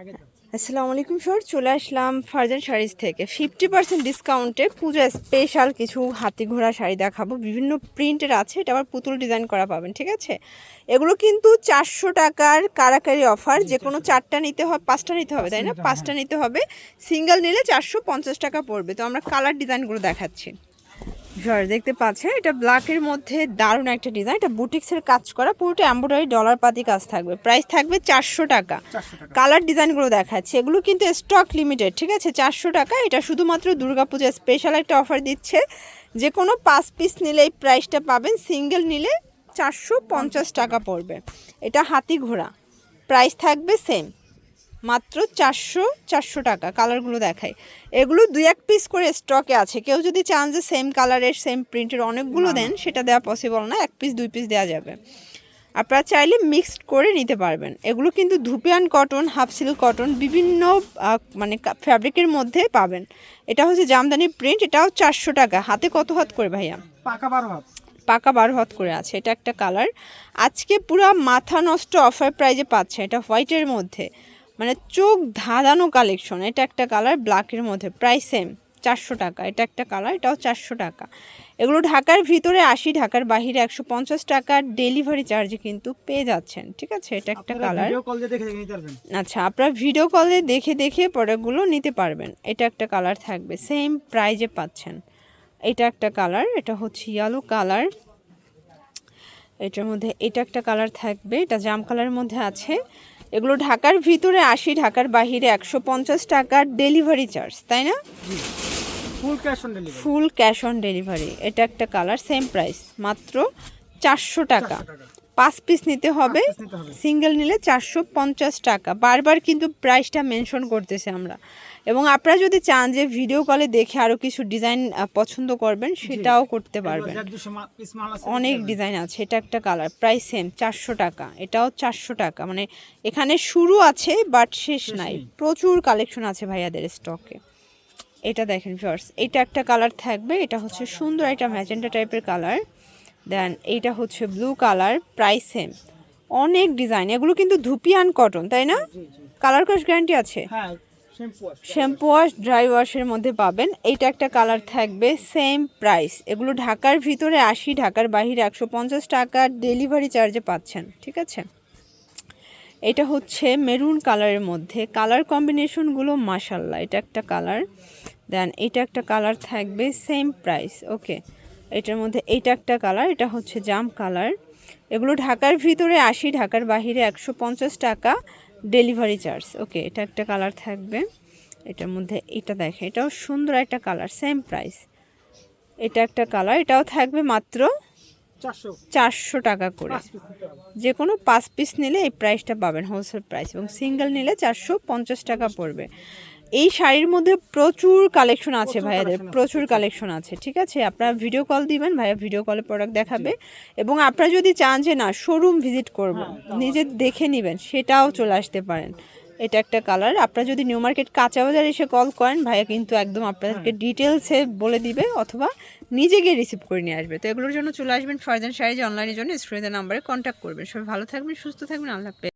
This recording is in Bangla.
আসসালামু আলাইকুম স্যার, চলে আসলাম ফারজান শাড়িজ থেকে 50% ডিসকাউন্টে পূজা স্পেশাল কিছু হাতি ঘোড়া শাড়ি দেখাবো। বিভিন্ন প্রিন্টের আছে, এটা আবার পুতুল ডিজাইন করা পাবেন। ঠিক আছে, এগুলো কিন্তু 400 টাকার কারাকারি অফার। যে কোনো 4টা নিতে হবে, 5টা নিতে হবে, তাই না? 5টা নিতে হবে, সিঙ্গেল নিলে 450 টাকা পড়বে। তো আমরা কালার ডিজাইনগুলো দেখাচ্ছি। জয় দেখতে পাচ্ছেন, এটা ব্ল্যাকের মধ্যে দারুণ একটা ডিজাইন। এটা বুটিক্সের কাজ করা, পুরোটা এমব্রয়ডারি ডলার পাতি কাজ থাকবে। প্রাইস থাকবে 400 টাকা। কালার ডিজাইনগুলো দেখাচ্ছে, এগুলো কিন্তু স্টক লিমিটেড। ঠিক আছে, 400 টাকা। এটা শুধুমাত্র দুর্গাপূজা স্পেশাল একটা অফার দিচ্ছে। যে কোনো 5 পিস নিলে এই প্রাইসটা পাবেন, সিঙ্গেল নিলে 450 টাকা পড়বে। এটা হাতি ঘোড়া, প্রাইস থাকবে সেম, মাত্র 400 টাকা। কালারগুলো দেখায়, এগুলো 2-1 পিস করে স্টকে আছে। কেউ যদি চান যে সেম কালারের সেম প্রিন্টের অনেকগুলো দেন, সেটা দেওয়া পসিবল না। 1 পিস 2 পিস দেওয়া যাবে। আপনারা চাইলে মিক্সড করে নিতে পারবেন। এগুলো কিন্তু dupion cotton, half silk cotton, বিভিন্ন মানে ফ্যাব্রিকের মধ্যে পাবেন। এটা হচ্ছে জামদানি প্রিন্ট, এটাও 400 টাকা। হাতে কত হাত করে ভাইয়া? পাকা 12 হাত। পাকা 12 হাত করে আছে। এটা একটা কালার, আজকে পুরো মাথা নষ্ট অফার প্রাইজে পাচ্ছে। এটা হোয়াইটের মধ্যে, মানে চোখ ধাঁধানো কালেকশন। এটা একটা কালার ব্ল্যাকের মধ্যে, প্রাইস সেম 400 টাকা। এটা একটা কালার, এটাও 400 টাকা। এগুলো ঢাকার ভিতরে 80, ঢাকার বাহিরে 150 টাকা ডেলিভারি চার্জে কিন্তু পেয়ে যাচ্ছেন। ঠিক আছে, এটা একটা কালার। আচ্ছা, আপনারা ভিডিও কলে দেখে দেখে প্রোডাক্টগুলো নিতে পারবেন। এটা একটা কালার থাকবে, সেম প্রাইজে পাচ্ছেন। এটা একটা কালার, এটা হচ্ছে ইয়েলো কালার। এটার মধ্যে এটা একটা কালার থাকবে, এটা জাম কালারের মধ্যে আছে। এগুলো ঢাকার ভিতরে 80, ঢাকার বাহিরে 150 টাকা ডেলিভারি চার্জ, তাই না? Full cash on delivery. এটা একটা কালার, সেম প্রাইস, মাত্র 400 টাকা। 5 পিস নিতে হবে, সিঙ্গেল নিলে 450 টাকা। বারবার কিন্তু প্রাইসটা মেনশন করতেছে আমরা। এবং আপনারা যদি চান যে ভিডিও কলে দেখে আরও কিছু ডিজাইন পছন্দ করবেন, সেটাও করতে পারবেন। অনেক ডিজাইন আছে। এটা একটা কালার, প্রাইস সেম 400 টাকা। এটাও 400 টাকা। মানে এখানে শুরু আছে বাট শেষ নাই, প্রচুর কালেকশন আছে ভাইয়াদের স্টকে। এটা দেখেন ভিউয়ার্স, এটা একটা কালার থাকবে। এটা হচ্ছে সুন্দর একটা ম্যাজেন্টা টাইপের কালার। দেন এইটা হচ্ছে ব্লু কালার, প্রাইস সেম। অনেক ডিজাইন, এগুলো কিন্তু ধুপিয়ান কটন, তাই না? কালার কস গ্যারান্টি আছে। শ্যাম্পু ওয়াশ, ড্রাই ওয়াশের মধ্যে পাবেন। এইটা একটা কালার থাকবে, সেম প্রাইস। এগুলো ঢাকার ভিতরে 80, ঢাকার বাহিরে 150 টাকা ডেলিভারি চার্জে পাচ্ছেন। ঠিক আছে, এটা হচ্ছে মেরুন কালারের মধ্যে। কালার কম্বিনেশনগুলো মাশাল্লাহ। এটা একটা কালার, দেন এটা একটা কালার থাকবে, সেম প্রাইস। ওকে, এটার মধ্যে এটা একটা কালার, এটা হচ্ছে জাম কালার। এগুলো ঢাকার ভিতরে 80, ঢাকার বাহিরে 150 টাকা ডেলিভারি চার্জ। ওকে, এটা একটা কালার থাকবে। এটার মধ্যে এটা দেখে, এটাও সুন্দর একটা কালার, সেম প্রাইস। এটা একটা কালার, এটাও থাকবে মাত্র 400 টাকা করে। যে কোনো 5 পিস নিলে এই প্রাইসটা পাবেন, হোলসেল প্রাইস। এবং সিঙ্গেল নিলে 450 টাকা পড়বে। এই শাড়ির মধ্যে প্রচুর কালেকশন আছে ভাইয়াদের, প্রচুর কালেকশন আছে। ঠিক আছে, আপনারা ভিডিও কল দিবেন, ভাইয়া ভিডিও কলে প্রোডাক্ট দেখাবে। এবং আপনারা যদি চান যে না শোরুম ভিজিট করব, নিজে দেখে নেবেন, সেটাও চলে আসতে পারেন। এটা একটা কালার। আপনারা যদি নিউ মার্কেট কাঁচা বাজার এসে কল করেন, ভাইয়া কিন্তু একদম আপনাদেরকে ডিটেলসে বলে দিবে, অথবা নিজে গিয়ে রিসিভ করে নিয়ে আসবে। তো এগুলোর জন্য চলে আসবেন ফারজান শাড়িজ অনলাইনের জন্য স্ক্রিনের নাম্বারে কন্ট্যাক্ট করবেন। সবাই ভালো থাকবেন, সুস্থ থাকবেন, আল্লাহ হাফেজ।